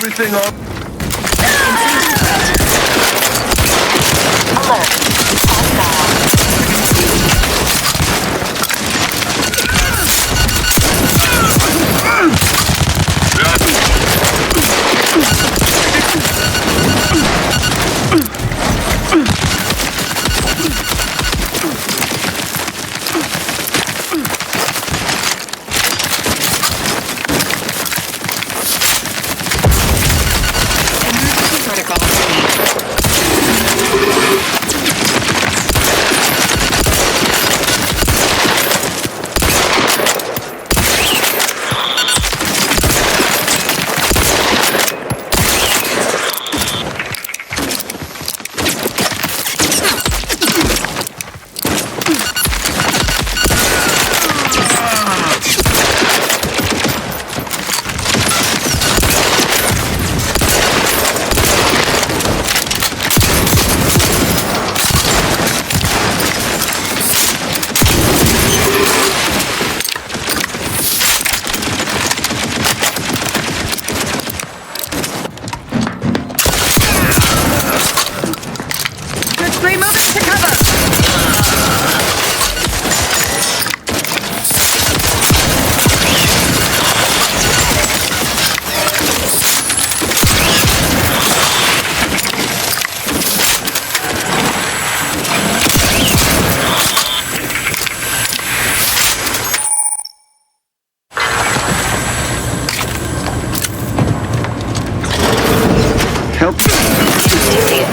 everything up.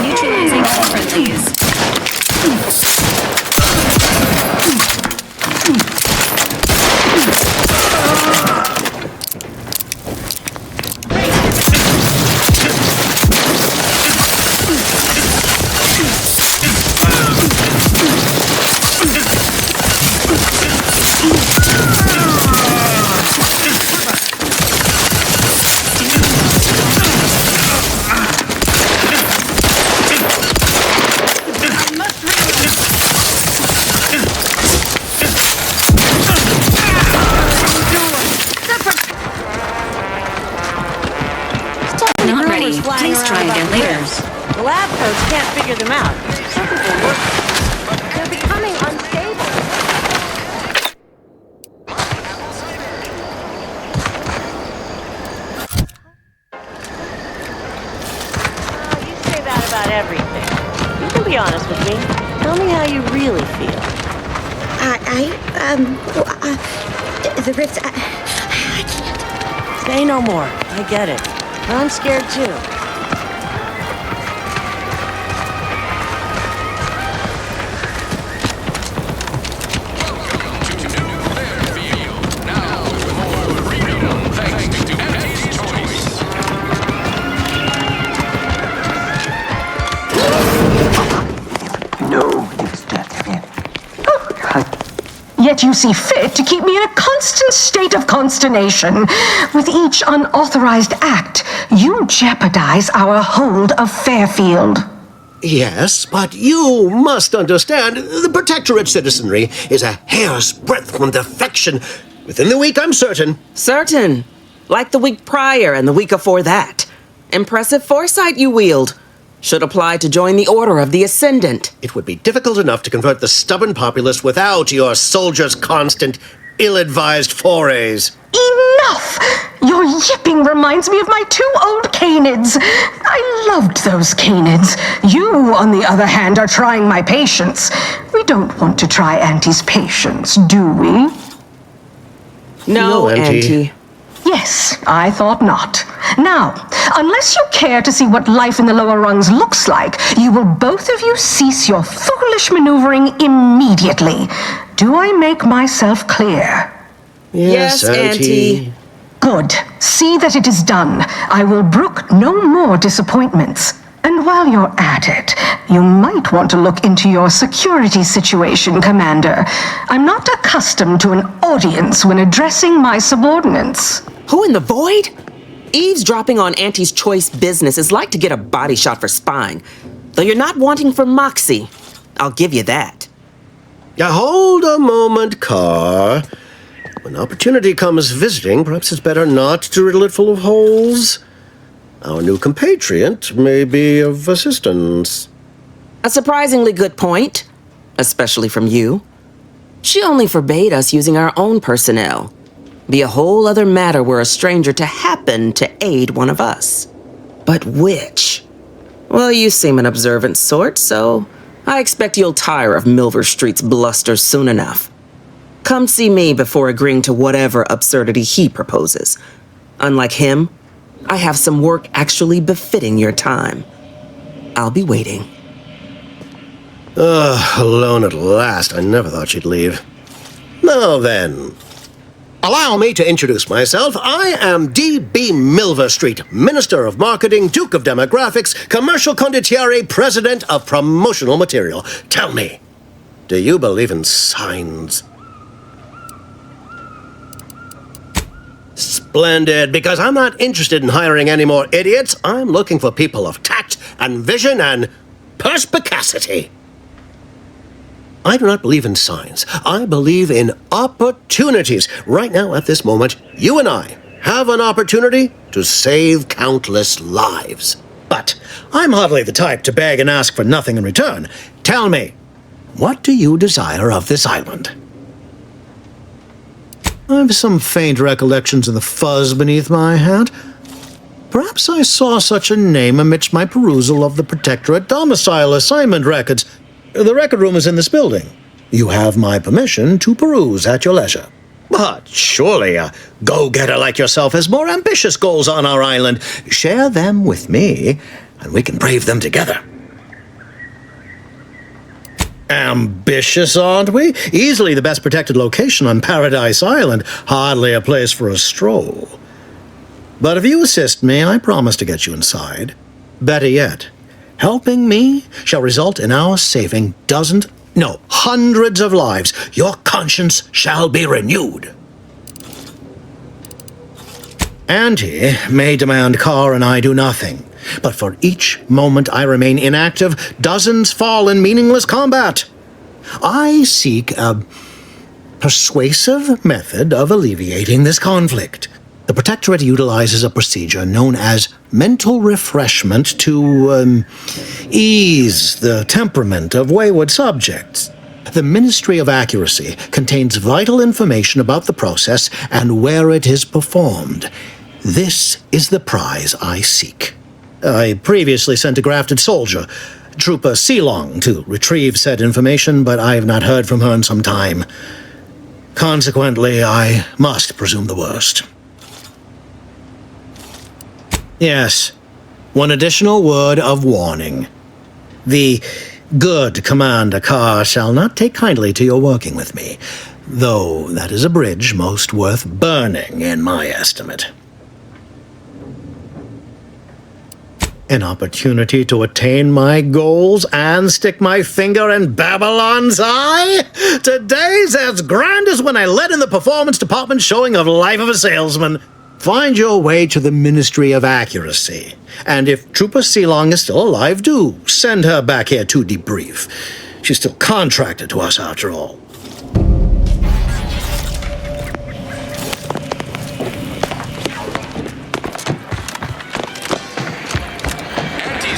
Neutralizing all friendlies. Not ready. Please try again later. The lab coats can't figure them out. Some people work, but they're becoming unstable. You say that about everything. You can be honest with me. Tell me how you really feel. The rifts, I can't. Say no more. I get it. I'm scared too. Yet you see fit to keep me in a constant state of consternation. With each unauthorized act, you jeopardize our hold of Fairfield. Yes, but you must understand, the Protectorate citizenry is a hair's breadth from defection. Within the week, I'm certain. Certain. Like the week prior and the week before that. Impressive foresight you wield. Should apply to join the Order of the Ascendant. It would be difficult enough to convert the stubborn populace without your soldiers' constant, ill-advised forays. Enough! Your yipping reminds me of my 2 old Canids. I loved those Canids. You, on the other hand, are trying my patience. We don't want to try Auntie's patience, do we? No, Auntie. Yes, I thought not. Now, unless you care to see what life in the lower rungs looks like, you will both of you cease your foolish maneuvering immediately. Do I make myself clear? Yes, Auntie. Good. See that it is done. I will brook no more disappointments. And while you're at it, you might want to look into your security situation, Commander. I'm not accustomed to an audience when addressing my subordinates. Who in the void? Eavesdropping on Auntie's choice business is like to get a body shot for spying. Though you're not wanting for moxie. I'll give you that. Hold a moment, Carr. When opportunity comes visiting, perhaps it's better not to riddle it full of holes. our new compatriot may be of assistance. A surprisingly good point, especially from you. She only forbade us using our own personnel. Be a whole other matter were a stranger to happen to aid one of us. But which? Well, you seem an observant sort, so I expect you'll tire of Milver Street's bluster soon enough. Come see me before agreeing to whatever absurdity he proposes. Unlike him, I have some work actually befitting your time. I'll be waiting. Alone at last. I never thought she'd leave. Now then, allow me to introduce myself. I am D.B. Milver Street, Minister of Marketing, Duke of Demographics, Commercial Condottiere, President of Promotional Material. Tell me, do you believe in signs? Splendid, because I'm not interested in hiring any more idiots. I'm looking for people of tact and vision and perspicacity. I do not believe in signs. I believe in opportunities. Right now, at this moment, you and I have an opportunity to save countless lives. But I'm hardly the type to beg and ask for nothing in return. Tell me, what do you desire of this island? I've some faint recollections of the fuzz beneath my hat. Perhaps I saw such a name amidst my perusal of the Protectorate domicile assignment records. The record room is in this building. You have my permission to peruse at your leisure. But surely a go-getter like yourself has more ambitious goals on our island. Share them with me, and we can brave them together. Ambitious, aren't we? Easily the best protected location on Paradise Island. Hardly a place for a stroll. But if you assist me, I promise to get you inside. Better yet, helping me shall result in our saving dozens, no, hundreds of lives. Your conscience shall be renewed. Auntie may demand Carr and I do nothing, but for each moment I remain inactive, dozens fall in meaningless combat. I seek a persuasive method of alleviating this conflict. The Protectorate utilizes a procedure known as mental refreshment to ease the temperament of wayward subjects. The Ministry of Accuracy contains vital information about the process and where it is performed. This is the prize I seek. I previously sent a grafted soldier, Trooper Sealong, to retrieve said information, but I have not heard from her in some time. Consequently, I must presume the worst. Yes, one additional word of warning. The good Commander Carr shall not take kindly to your working with me, though that is a bridge most worth burning in my estimate. An opportunity to attain my goals and stick my finger in Babylon's eye? Today's as grand as when I led in the performance department showing of Life of a Salesman. Find your way to the Ministry of Accuracy. And if Trooper Sealong is still alive, do send her back here to debrief. She's still contracted to us after all.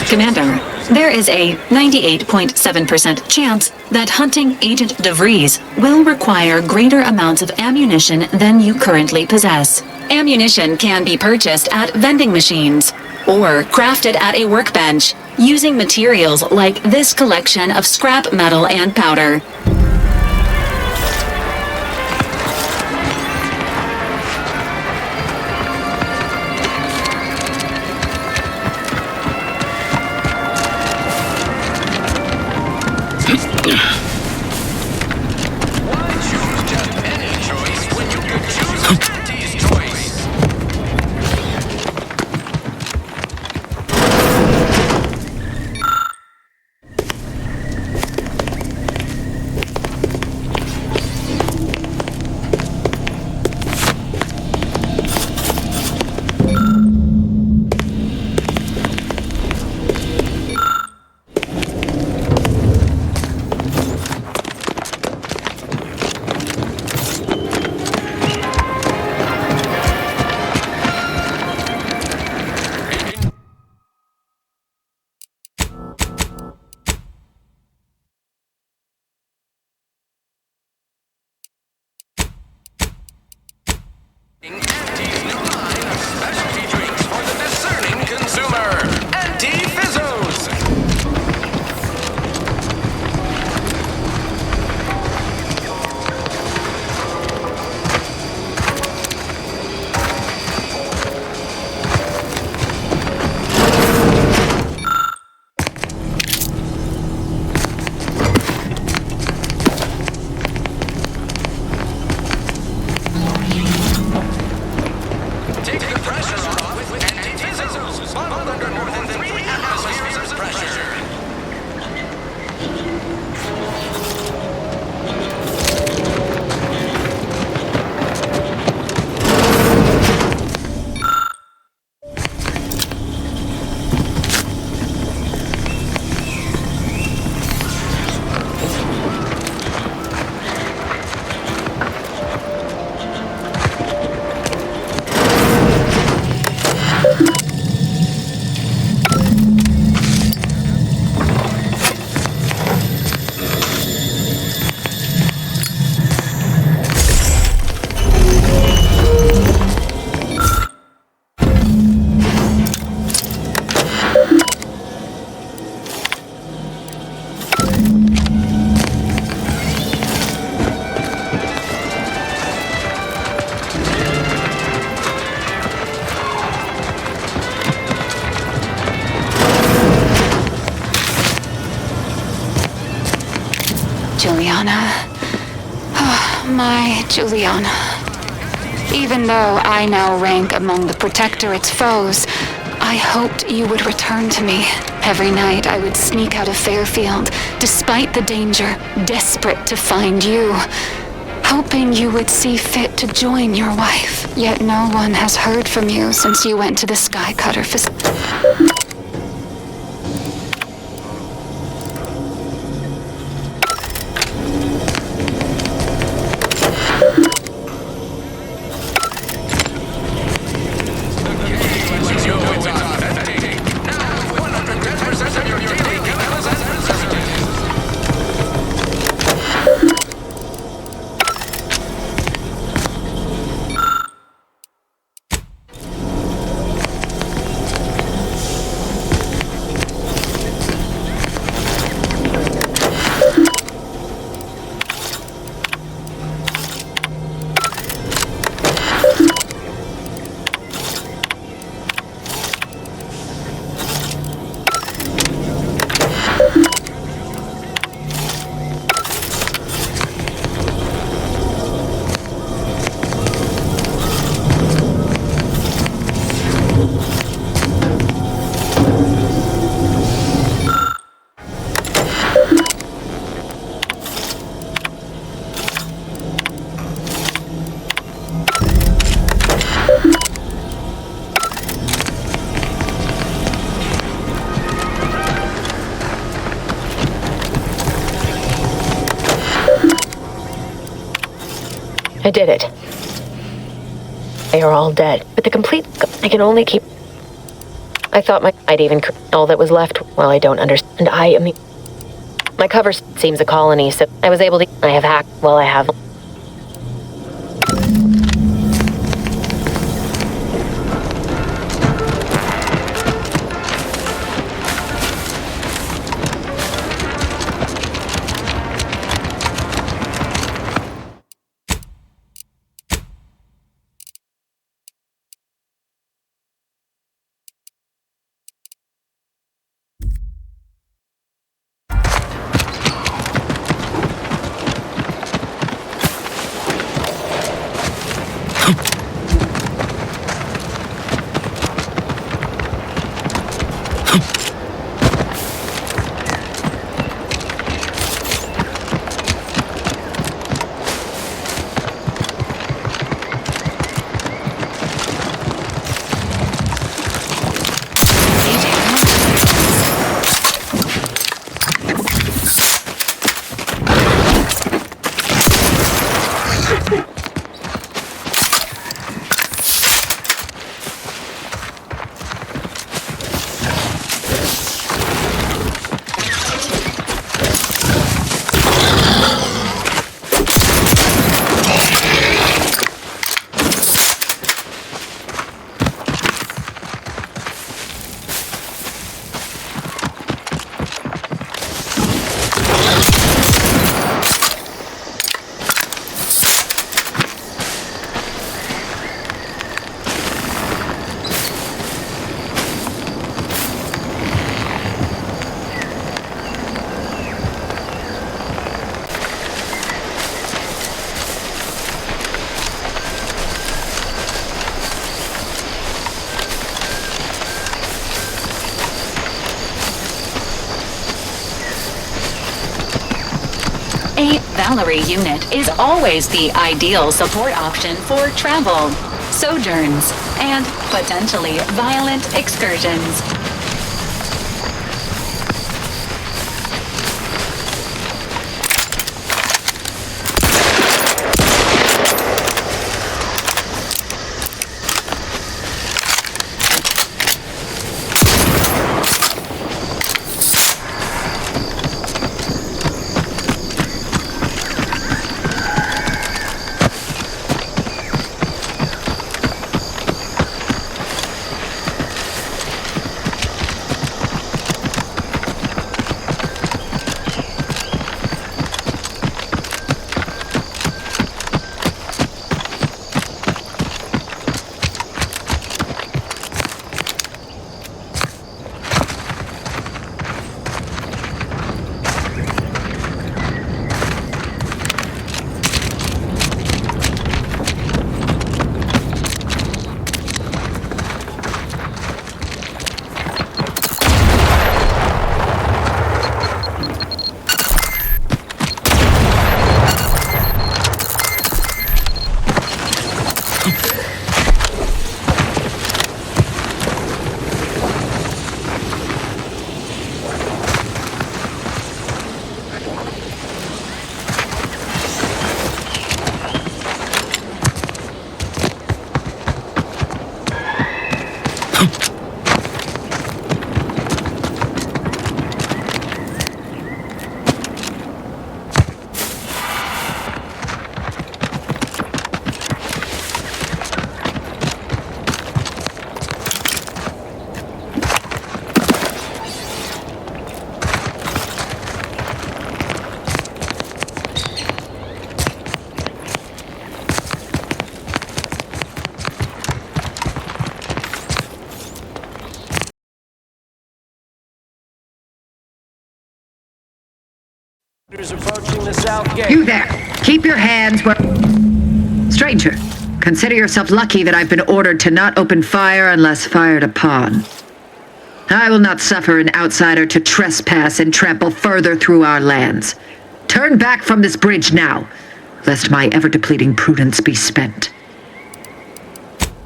Commander, there is a 98.7% chance that hunting Agent DeVries will require greater amounts of ammunition than you currently possess. Ammunition can be purchased at vending machines or crafted at a workbench using materials like this collection of scrap metal and powder. Juliana. Oh, my Juliana. Even though I now rank among the Protectorate's foes, I hoped you would return to me. Every night I would sneak out of Fairfield, despite the danger, desperate to find you. Hoping you would see fit to join your wife. Yet no one has heard from you since you went to the Skycutter facility. I did it. They are all dead. But the complete... I can only keep... I thought I'd even... All that was left... Well, I don't understand. My cover seems a colony, so I was able to... I have hacked... Well, I have... A Valerie unit is always the ideal support option for travel, sojourns, and potentially violent excursions. Approaching the south gate. You there! Keep your hands where... Stranger, consider yourself lucky that I've been ordered to not open fire unless fired upon. I will not suffer an outsider to trespass and trample further through our lands. Turn back from this bridge now, lest my ever-depleting prudence be spent.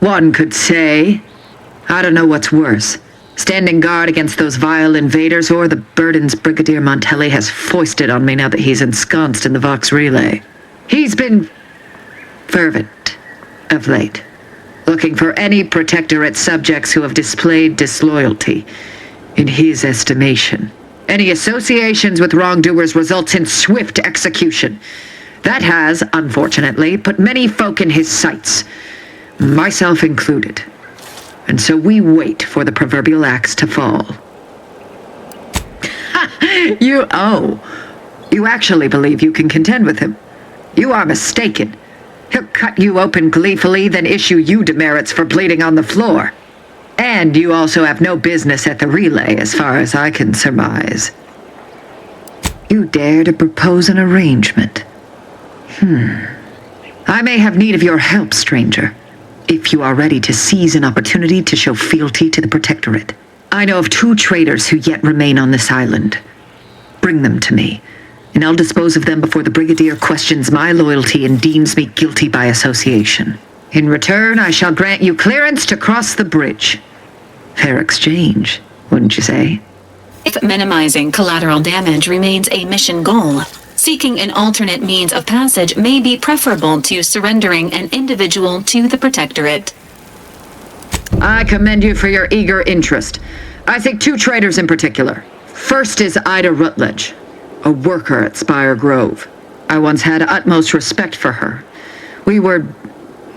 One could say, I don't know what's worse, standing guard against those vile invaders or the burdens Brigadier Montelli has foisted on me now that he's ensconced in the Vox Relay. He's been fervent of late, looking for any Protectorate subjects who have displayed disloyalty in his estimation. Any associations with wrongdoers results in swift execution. That has, unfortunately, put many folk in his sights, myself included. And so we wait for the proverbial axe to fall. You actually believe you can contend with him? You are mistaken. He'll cut you open gleefully, then issue you demerits for bleeding on the floor. And you also have no business at the relay, as far as I can surmise. You dare to propose an arrangement? I may have need of your help, stranger, if you are ready to seize an opportunity to show fealty to the Protectorate. I know of 2 traitors who yet remain on this island. Bring them to me, and I'll dispose of them before the Brigadier questions my loyalty and deems me guilty by association. In return, I shall grant you clearance to cross the bridge. Fair exchange, wouldn't you say? If minimizing collateral damage remains a mission goal, seeking an alternate means of passage may be preferable to surrendering an individual to the Protectorate. I commend you for your eager interest. I think 2 traitors in particular. First is Ida Rutledge, a worker at Spire Grove. I once had utmost respect for her. We were...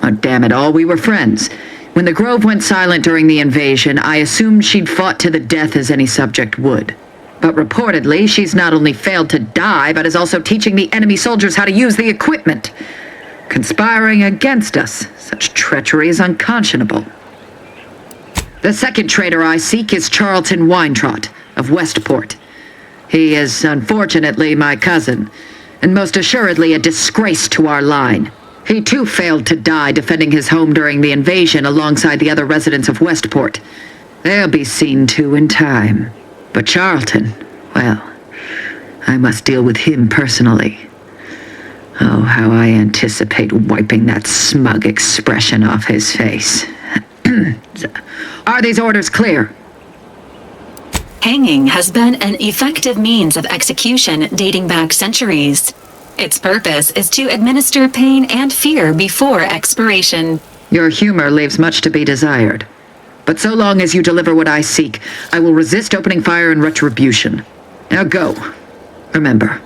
oh, damn it all, we were friends. When the Grove went silent during the invasion, I assumed she'd fought to the death as any subject would. But reportedly, she's not only failed to die, but is also teaching the enemy soldiers how to use the equipment. Conspiring against us. Such treachery is unconscionable. The second traitor I seek is Charlton Weintraut of Westport. He is, unfortunately, my cousin, and most assuredly a disgrace to our line. He too failed to die defending his home during the invasion alongside the other residents of Westport. They'll be seen to in time. But Charlton, well, I must deal with him personally. Oh, how I anticipate wiping that smug expression off his face. Are these orders clear? Hanging has been an effective means of execution dating back centuries. Its purpose is to administer pain and fear before expiration. Your humor leaves much to be desired. But so long as you deliver what I seek, I will resist opening fire in retribution. Now go. Remember,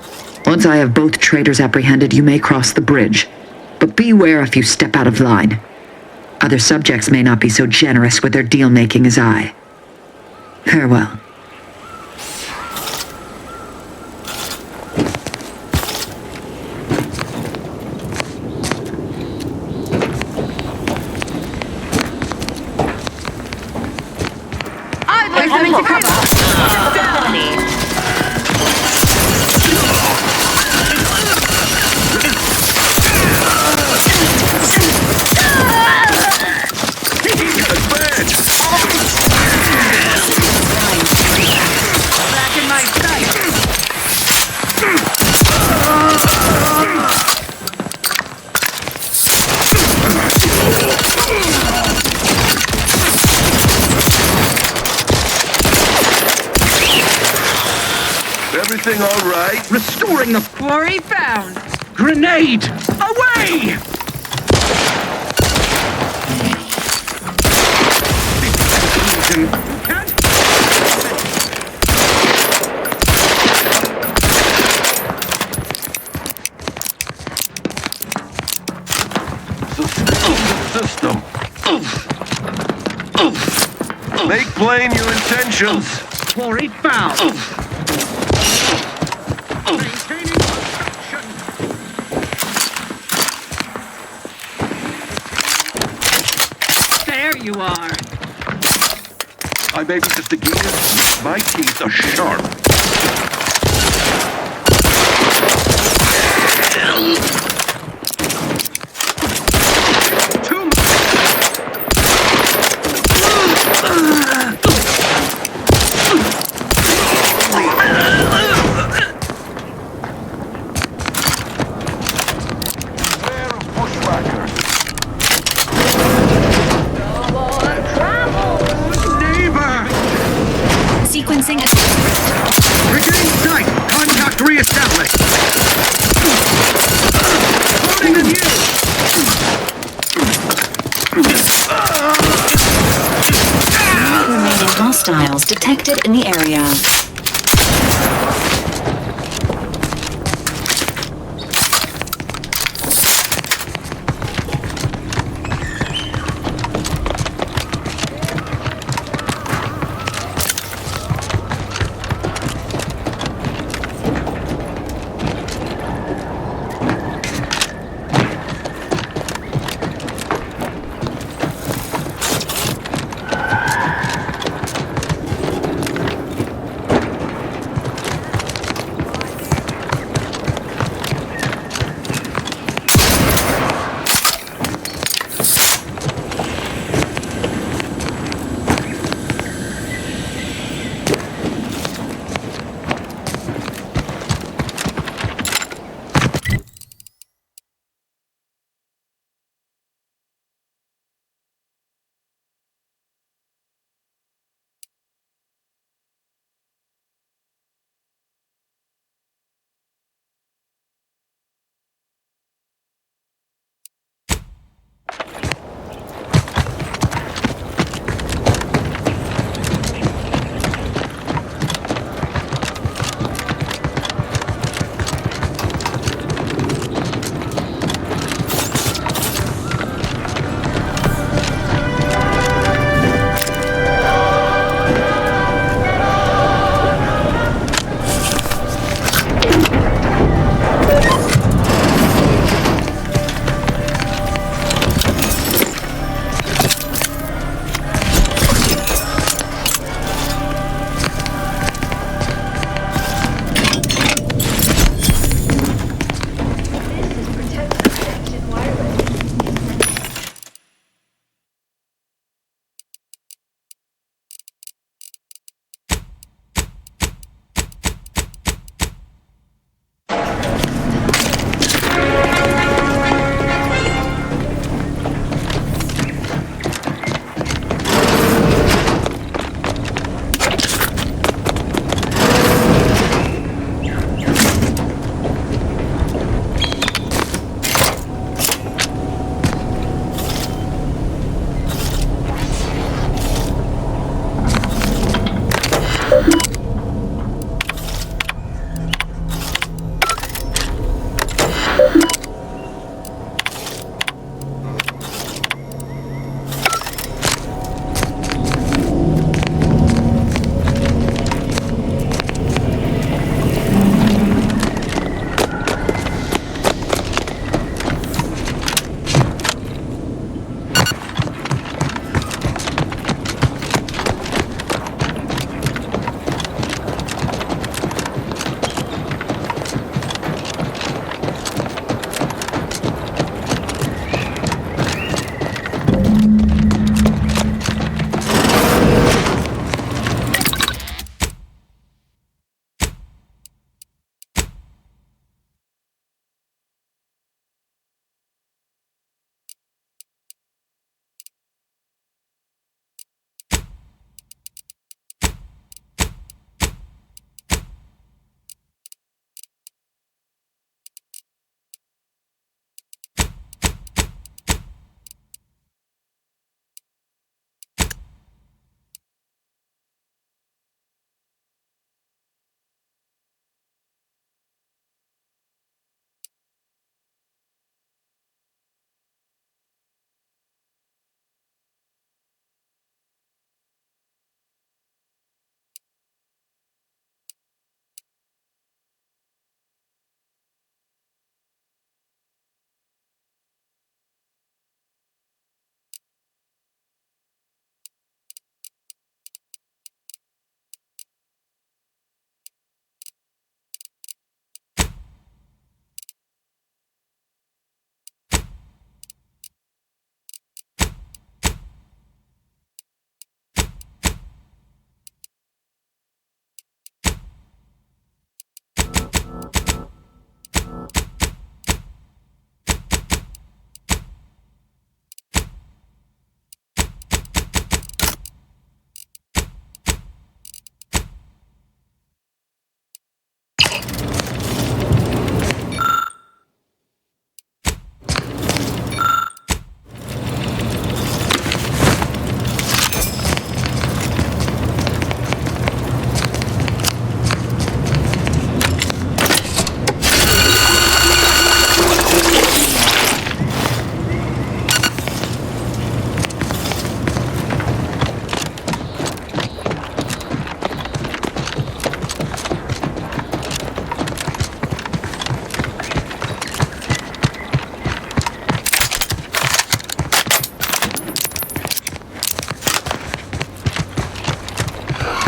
once I have both traitors apprehended, you may cross the bridge. But beware if you step out of line. Other subjects may not be so generous with their deal-making as I. Farewell. Everything all right? Restoring the quarry found. Grenade! Away! Make plain your intentions. Quarry found. Maintaining construction. There you are. I may be just a gear. My teeth are sharp. Sequencing a Regain sight. Contact reestablished. Loading on you. remaining hostiles detected in the area.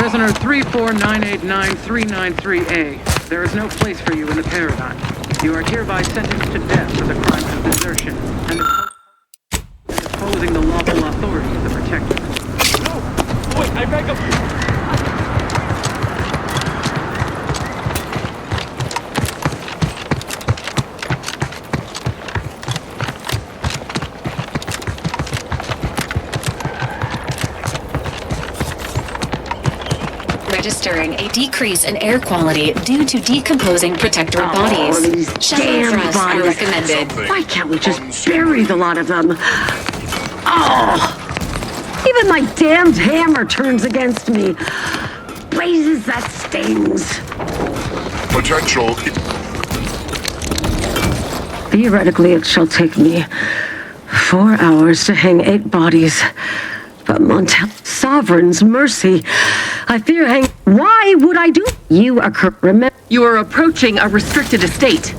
Prisoner 349899393A. There is no place for you in the paradigm. You are hereby sentenced to death for the crime of desertion and opposing the lawful authority of the Protector. No! Wait, I beg of you! Registering a decrease in air quality due to decomposing protectorate bodies. These Shallow damn thrusts are bodies. recommended. Why can't we just bury the lot of them? Oh! Even my damned hammer turns against me. Blazes, that stings. Potential. Theoretically, it shall take me 4 hours to hang 8 bodies. But Montel, Sovereign's mercy, I fear hang. Why would I do? You are remember. You are approaching a restricted estate.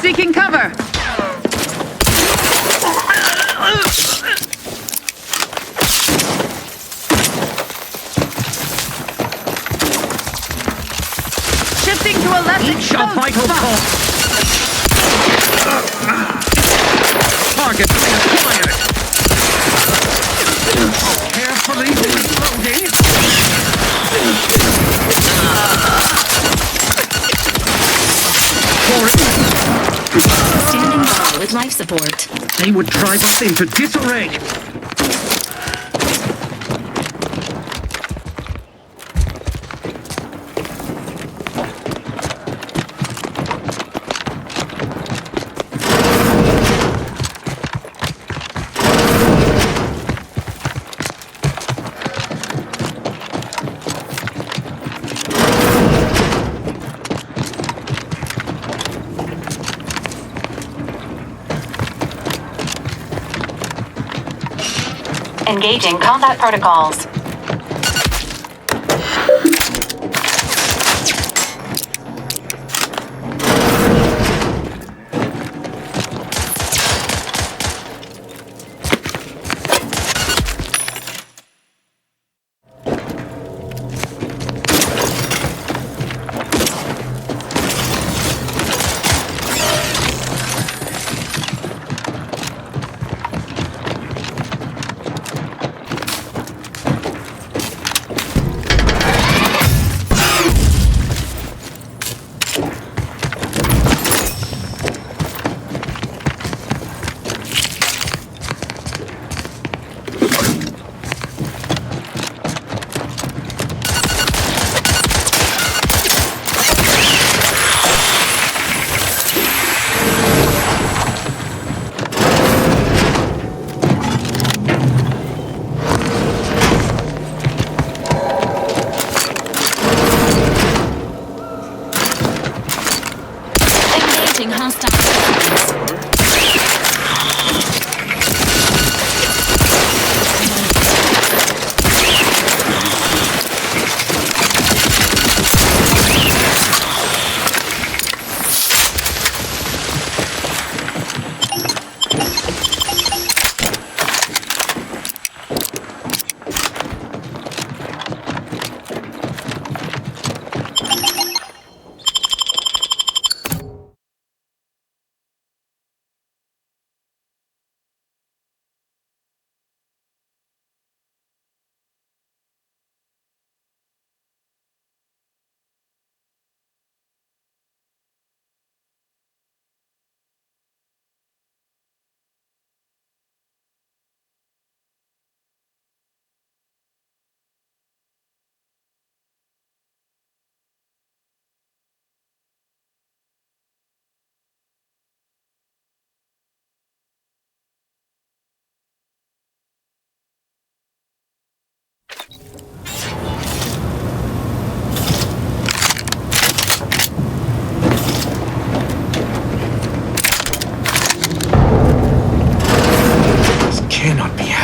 Seeking cover! Shifting to a less exposed vital spot. Target reacquired. Carefully reloading. Standing by with life support. They would drive us into disarray. Engaging combat protocols.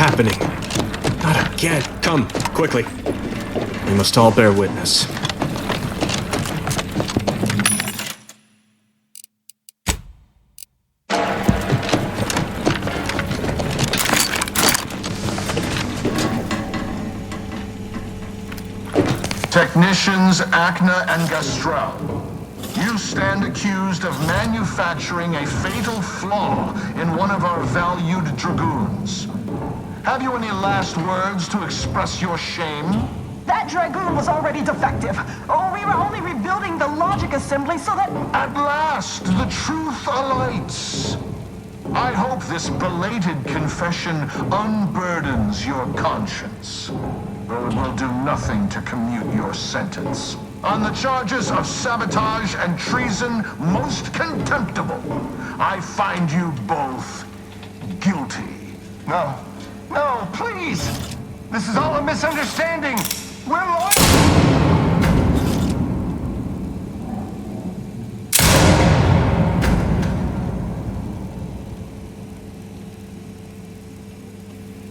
happening. Not again. Come, quickly. We must all bear witness. Technicians Acna and Gastrell, you stand accused of manufacturing a fatal flaw in one of our valued dragoons. Have you any last words to express your shame? That dragoon was already defective. Oh, we were only rebuilding the logic assembly so that... At last, the truth alights. I hope this belated confession unburdens your conscience, though it will do nothing to commute your sentence. On the charges of sabotage and treason most contemptible, I find you both guilty. No, please! This is all a misunderstanding! We're loyal!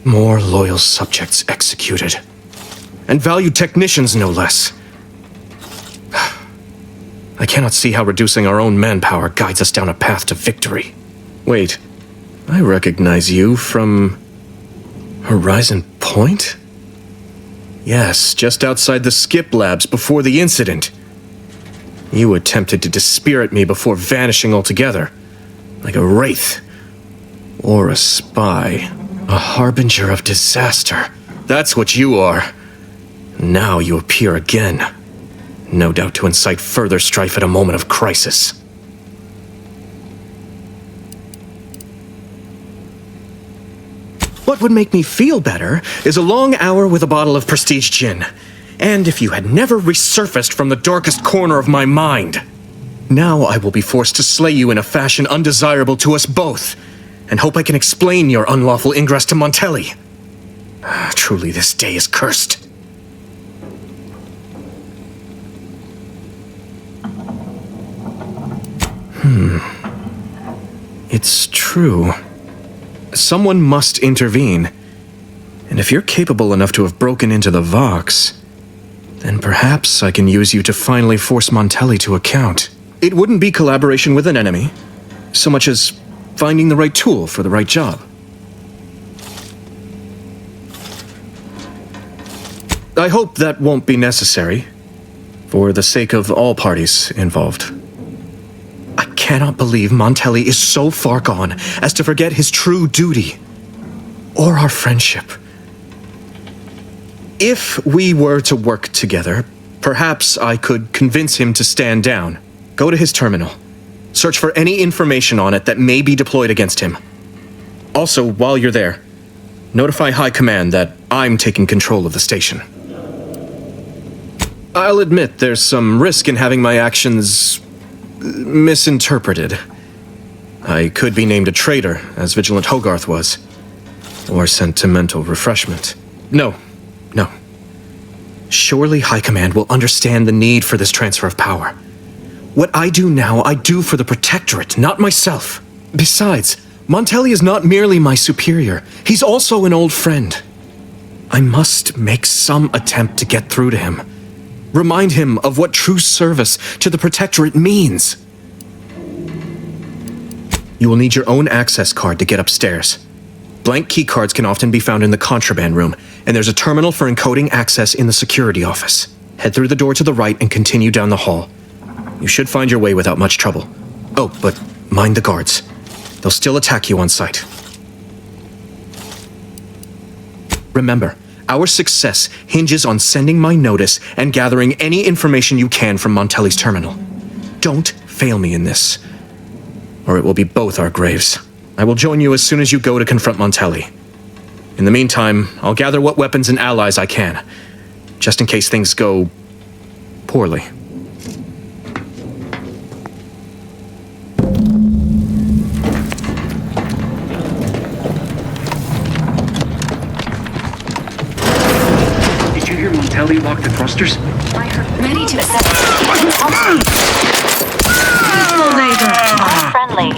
More loyal subjects executed. And valued technicians, no less. I cannot see how reducing our own manpower guides us down a path to victory. Wait, I recognize you from... Horizon Point? Yes, just outside the skip labs before the incident. You attempted to dispirit me before vanishing altogether. Like a wraith. Or a spy. A harbinger of disaster. That's what you are. Now you appear again. No doubt to incite further strife at a moment of crisis. What would make me feel better is a long hour with a bottle of prestige gin. And if you had never resurfaced from the darkest corner of my mind. Now I will be forced to slay you in a fashion undesirable to us both, and hope I can explain your unlawful ingress to Montelli. Truly, this day is cursed. It's true. Someone must intervene. And if you're capable enough to have broken into the Vox, then perhaps I can use you to finally force Montelli to account. It wouldn't be collaboration with an enemy, so much as finding the right tool for the right job. I hope that won't be necessary, for the sake of all parties involved. I cannot believe Montelli is so far gone as to forget his true duty, or our friendship. If we were to work together, perhaps I could convince him to stand down. Go to his terminal. Search for any information on it that may be deployed against him. Also, while you're there, notify High Command that I'm taking control of the station. I'll admit there's some risk in having my actions misinterpreted. I could be named a traitor, as Vigilant Hogarth was, or sent to mental refreshment. No. Surely High Command will understand the need for this transfer of power. What I do now, I do for the Protectorate, not myself. Besides, Montelli is not merely my superior, he's also an old friend. I must make some attempt to get through to him. Remind him of what true service to the Protectorate means. You will need your own access card to get upstairs. Blank key cards can often be found in the contraband room, and there's a terminal for encoding access in the security office. Head through the door to the right and continue down the hall. You should find your way without much trouble. Oh, but mind the guards. They'll still attack you on sight. Remember, our success hinges on sending my notice and gathering any information you can from Montelli's terminal. Don't fail me in this, or it will be both our graves. I will join you as soon as you go to confront Montelli. In the meantime, I'll gather what weapons and allies I can, just in case things go poorly. Did you hear Montelli lock the thrusters? Ready to accept. Friendly.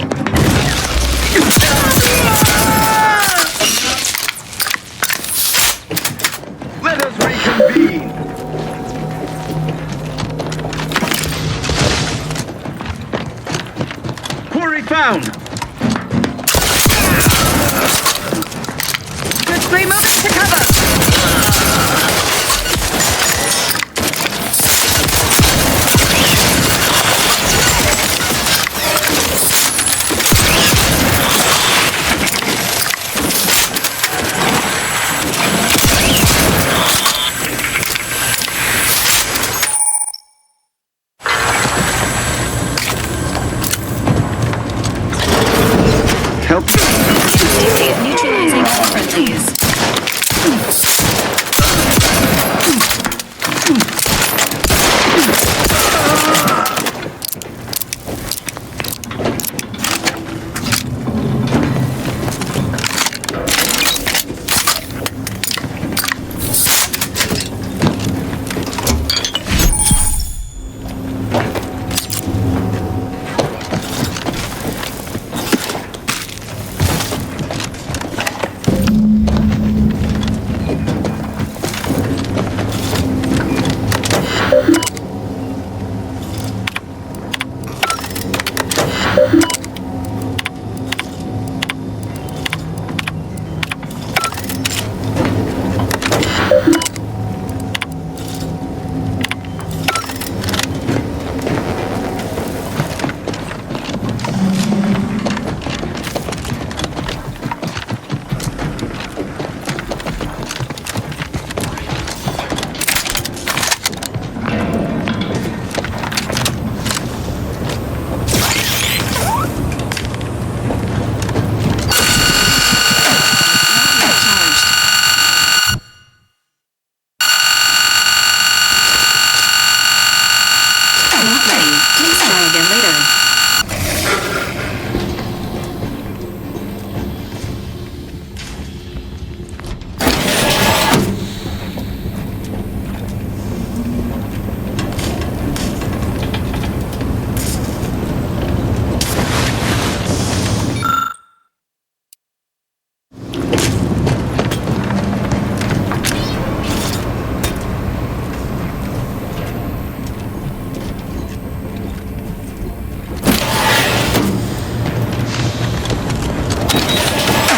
safety, neutralizing all friendlies.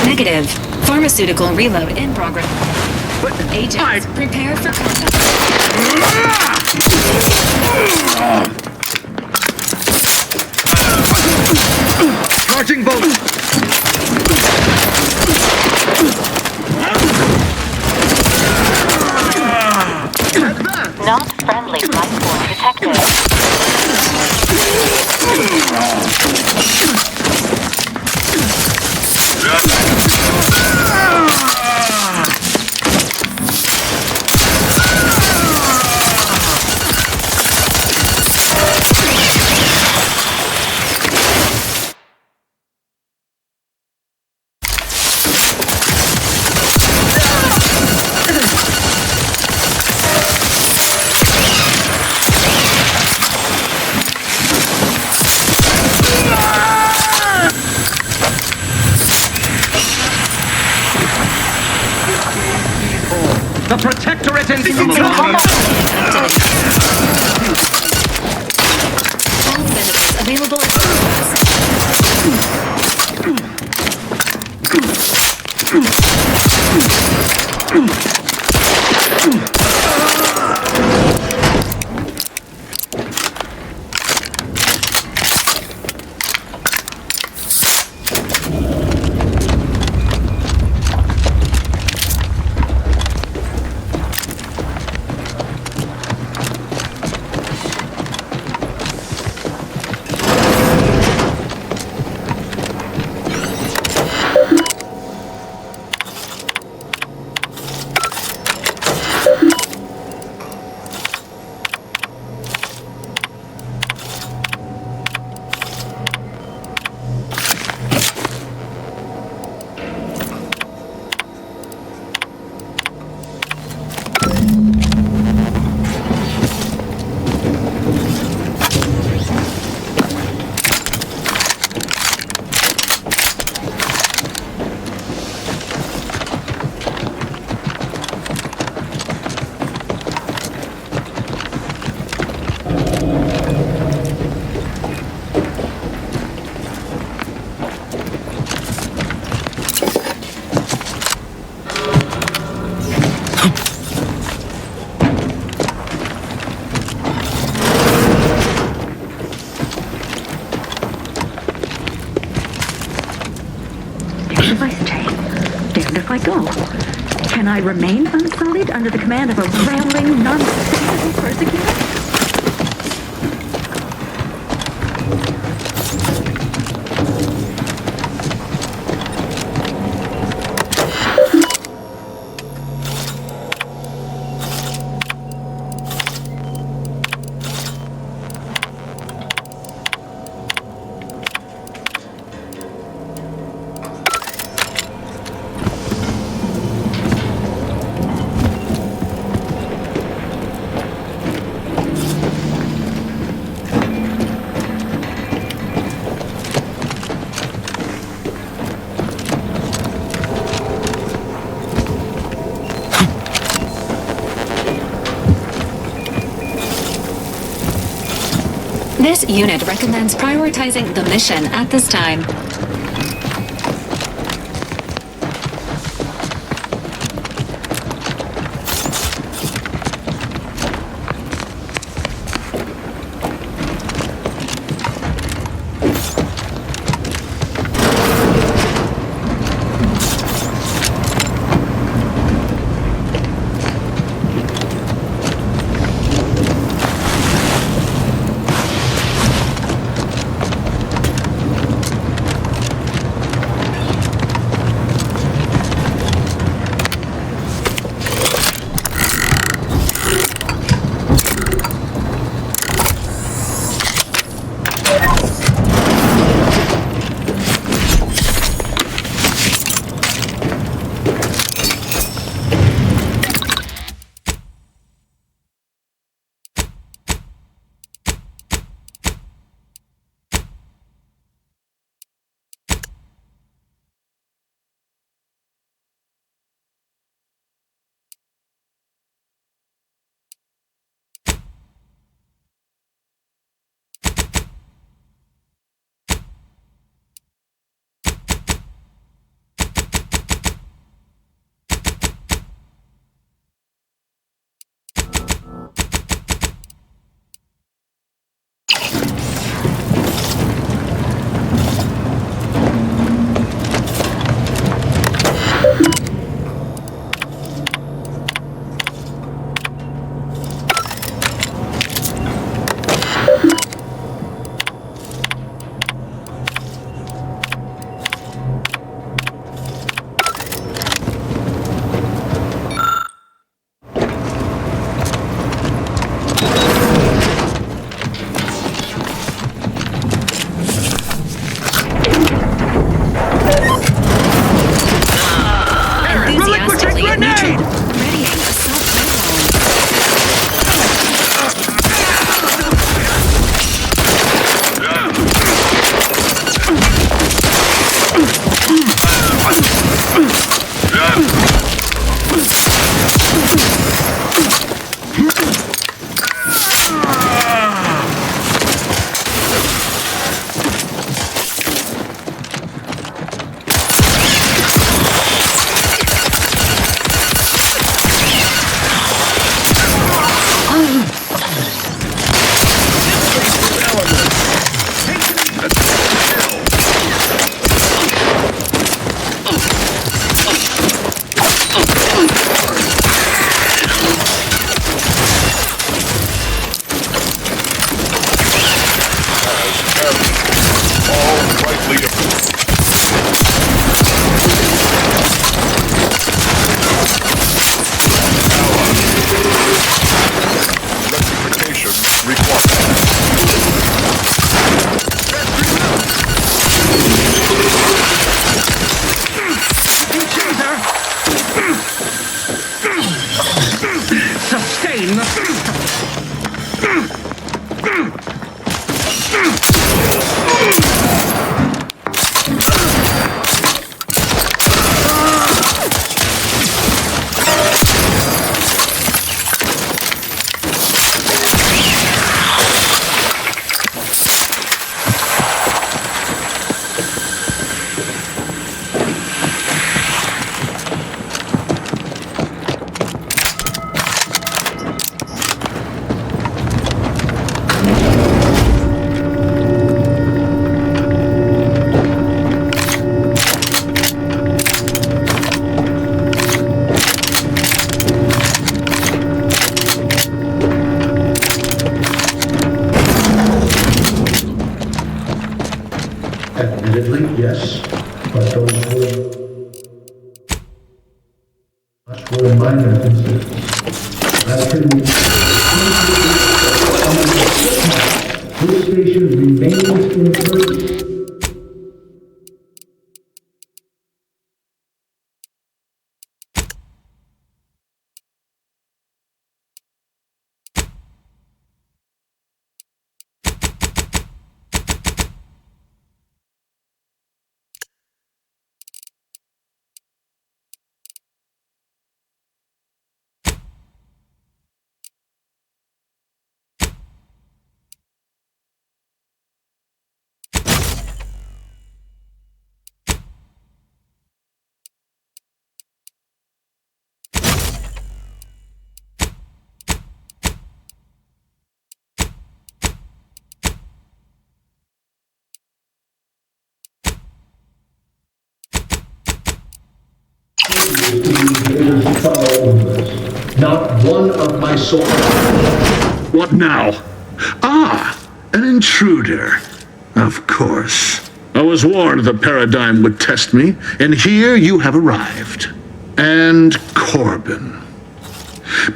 Negative. Pharmaceutical reload in progress. Agents, prepare for combat. Charging bolt! Not friendly life form detected. The Protectorate in All benefits available as If I stay, damned if I go. Can I remain unsullied under the command of a rambling, nonsensical persecutor? This unit recommends prioritizing the mission at this time. Admittedly, yes, but those were much more minor incidents. I can this station remains in purchase. Not one of my soldiers. What now? Ah, an intruder. Of course. I was warned the paradigm would test me, and here you have arrived. And Corbin.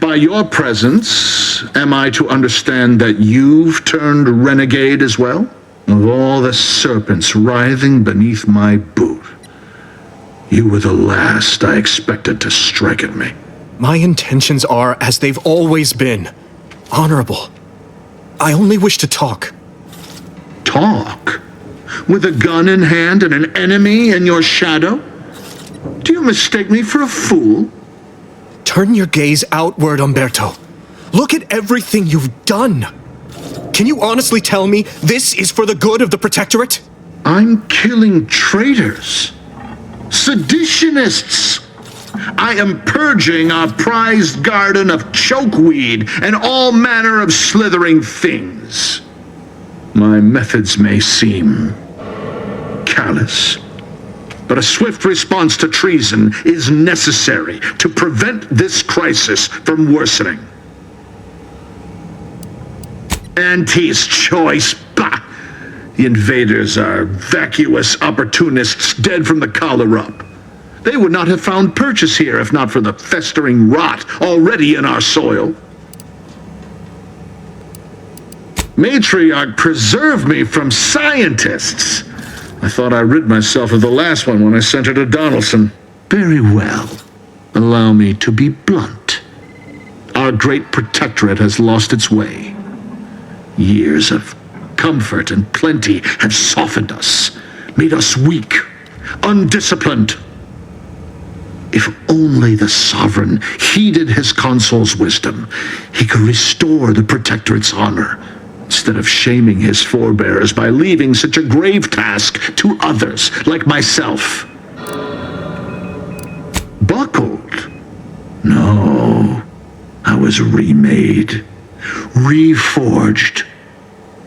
By your presence, am I to understand that you've turned renegade as well? Of all the serpents writhing beneath my boot, you were the last I expected to strike at me. My intentions are as they've always been. Honorable. I only wish to talk. Talk? With a gun in hand and an enemy in your shadow? Do you mistake me for a fool? Turn your gaze outward, Umberto. Look at everything you've done. Can you honestly tell me this is for the good of the Protectorate? I'm killing traitors. Seditionists. I am purging our prized garden of chokeweed and all manner of slithering things. My methods may seem callous, but a swift response to treason is necessary to prevent this crisis from worsening. Auntie's choice, bah! The invaders are vacuous opportunists dead from the collar up. They would not have found purchase here if not for the festering rot already in our soil. Matriarch, preserve me from scientists. I thought I rid myself of the last one when I sent her to Donaldson. Very well. Allow me to be blunt. Our great protectorate has lost its way. Years of comfort and plenty have softened us, made us weak, undisciplined. If only the sovereign heeded his consul's wisdom, he could restore the protectorate's honor, instead of shaming his forebears by leaving such a grave task to others like myself. Buckled? No, I was remade, reforged.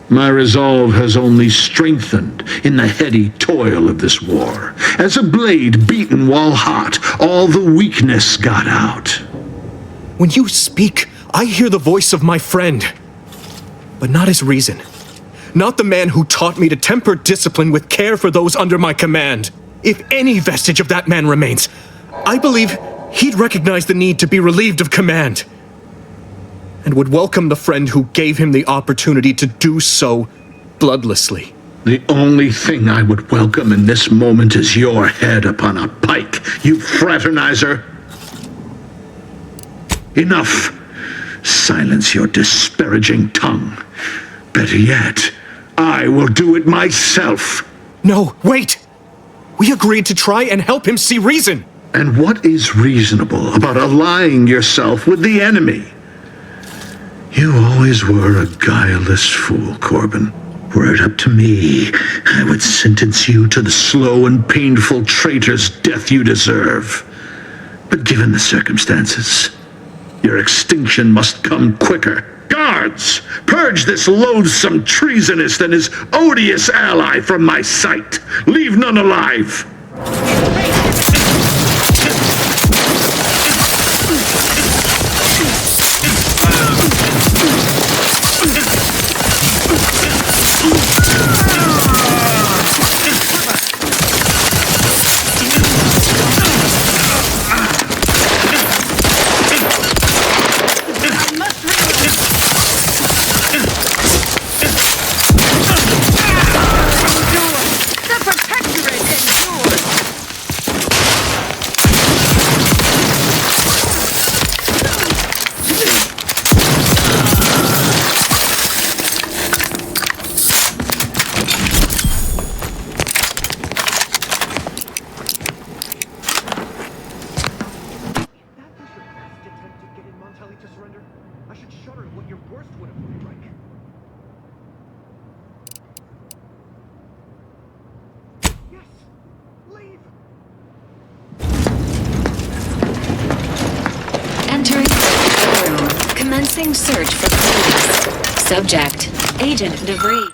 My resolve has only strengthened in the heady toil of this war. As a blade beaten while hot, all the weakness got out. When you speak, I hear the voice of my friend, but not his reason. Not the man who taught me to temper discipline with care for those under my command. If any vestige of that man remains, I believe he'd recognize the need to be relieved of command, and would welcome the friend who gave him the opportunity to do so bloodlessly. The only thing I would welcome in this moment is your head upon a pike, you fraternizer. Enough. Silence your disparaging tongue. Better yet, I will do it myself. No, wait! We agreed to try and help him see reason. And what is reasonable about allying yourself with the enemy? You always were a guileless fool, Corbin. Were it up to me, I would sentence you to the slow and painful traitor's death you deserve. But given the circumstances, your extinction must come quicker. Guards, purge this loathsome treasonist and his odious ally from my sight. Leave none alive. Entering the room. Commencing search for clues. Subject: Agent DeVries.